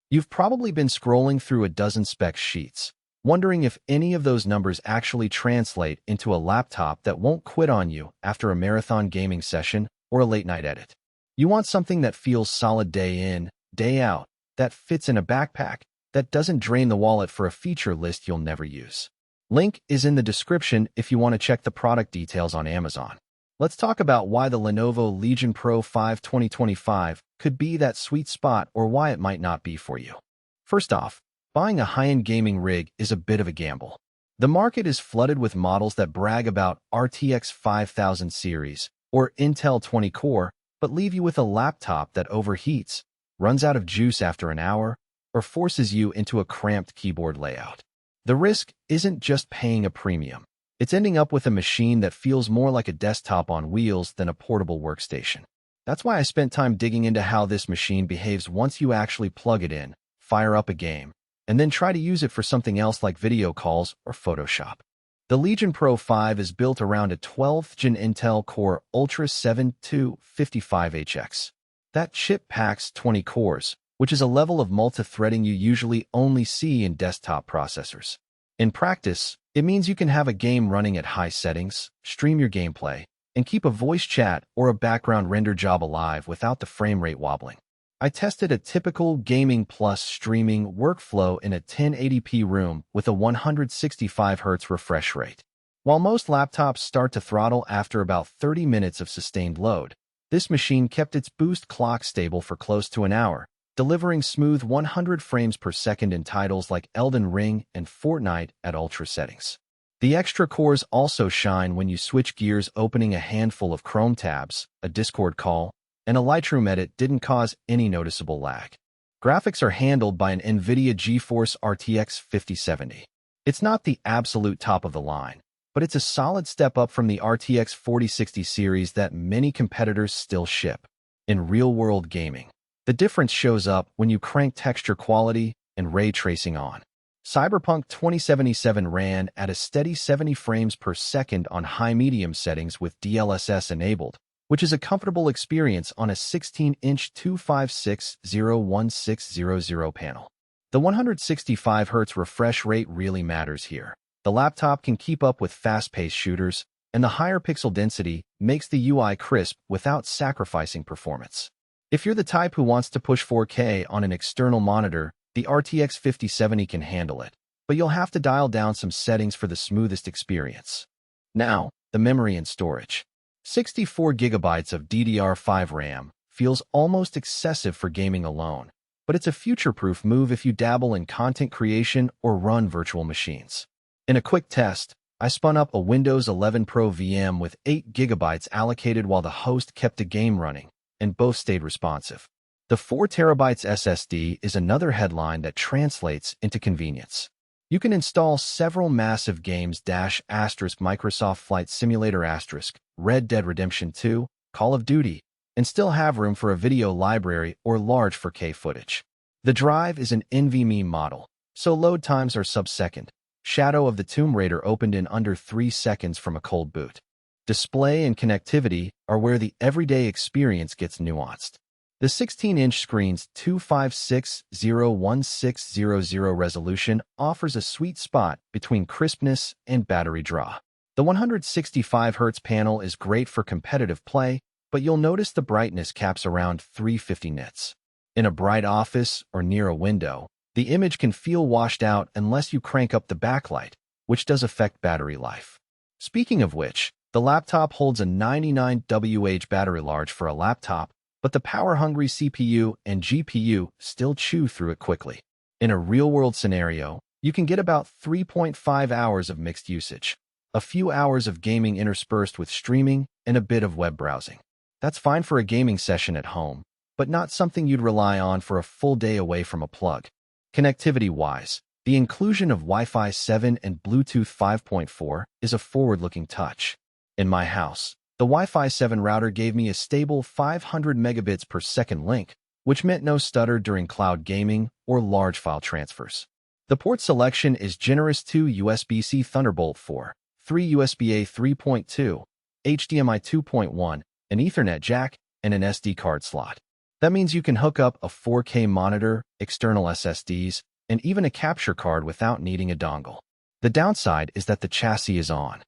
You've probably been scrolling through a dozen spec sheets, wondering if any of those numbers actually translate into a laptop that won't quit on you after a marathon gaming session or a late-night edit. You want something that feels solid day in, day out, that fits in a backpack, that doesn't drain the wallet for a feature list you'll never use. Link is in the description if you want to check the product details on Amazon. Let's talk about why the Lenovo Legion Pro 5 2025 could be that sweet spot or why it might not be for you. First off, buying a high-end gaming rig is a bit of a gamble. The market is flooded with models that brag about RTX 5000 series or Intel 20-core, but leave you with a laptop that overheats, runs out of juice after an hour, or forces you into a cramped keyboard layout. The risk isn't just paying a premium. It's ending up with a machine that feels more like a desktop on wheels than a portable workstation. That's why I spent time digging into how this machine behaves once you actually plug it in, fire up a game, and then try to use it for something else like video calls or Photoshop. The Legion Pro 5 is built around a 12th Gen Intel Core Ultra 7255HX. That chip packs 20 cores, which is a level of multi-threading you usually only see in desktop processors. In practice, it means you can have a game running at high settings, stream your gameplay, and keep a voice chat or a background render job alive without the frame rate wobbling. I tested a typical gaming plus streaming workflow in a 1080p room with a 165Hz refresh rate. While most laptops start to throttle after about 30 minutes of sustained load, this machine kept its boost clock stable for close to an hour, delivering smooth 100 frames per second in titles like Elden Ring and Fortnite at ultra settings. The extra cores also shine when you switch gears, opening a handful of Chrome tabs, a Discord call, and a Lightroom edit didn't cause any noticeable lag. Graphics are handled by an NVIDIA GeForce RTX 5070. It's not the absolute top of the line, but it's a solid step up from the RTX 4060 series that many competitors still ship. In real-world gaming, the difference shows up when you crank texture quality and ray tracing on. Cyberpunk 2077 ran at a steady 70 frames per second on high-medium settings with DLSS enabled, which is a comfortable experience on a 16-inch 256/01600 panel. The 165Hz refresh rate really matters here. The laptop can keep up with fast-paced shooters, and the higher pixel density makes the UI crisp without sacrificing performance. If you're the type who wants to push 4K on an external monitor, the RTX 5070 can handle it, but you'll have to dial down some settings for the smoothest experience. Now, the memory and storage. 64 GB of DDR5 RAM feels almost excessive for gaming alone, but it's a future-proof move if you dabble in content creation or run virtual machines. In a quick test, I spun up a Windows 11 Pro VM with 8 GB allocated while the host kept the game running, and both stayed responsive. The 4 TB SSD is another headline that translates into convenience. You can install several massive games Microsoft Flight Simulator Red Dead Redemption 2, Call of Duty, and still have room for a video library or large 4K footage. The drive is an NVMe model, so load times are sub-second. Shadow of the Tomb Raider opened in under 3 seconds from a cold boot. Display and connectivity are where the everyday experience gets nuanced. The 16-inch screen's 256/01600 resolution offers a sweet spot between crispness and battery draw. The 165Hz panel is great for competitive play, but you'll notice the brightness caps around 350 nits. In a bright office or near a window, the image can feel washed out unless you crank up the backlight, which does affect battery life. Speaking of which, the laptop holds a 99 battery large for a laptop, but the power-hungry CPU and GPU still chew through it quickly. In a real-world scenario, you can get about 3.5 hours of mixed usage, a few hours of gaming interspersed with streaming and a bit of web browsing. That's fine for a gaming session at home, but not something you'd rely on for a full day away from a plug. Connectivity-wise, the inclusion of Wi-Fi 7 and Bluetooth 5.4 is a forward-looking touch. In my house, the Wi-Fi 7 router gave me a stable 500 megabits per second link, which meant no stutter during cloud gaming or large file transfers. The port selection is generous: 2 USB-C Thunderbolt 4, 3 USB-A 3.2, HDMI 2.1, an Ethernet jack, and an SD card slot. That means you can hook up a 4K monitor, external SSDs, and even a capture card without needing a dongle. The downside is that the chassis is on.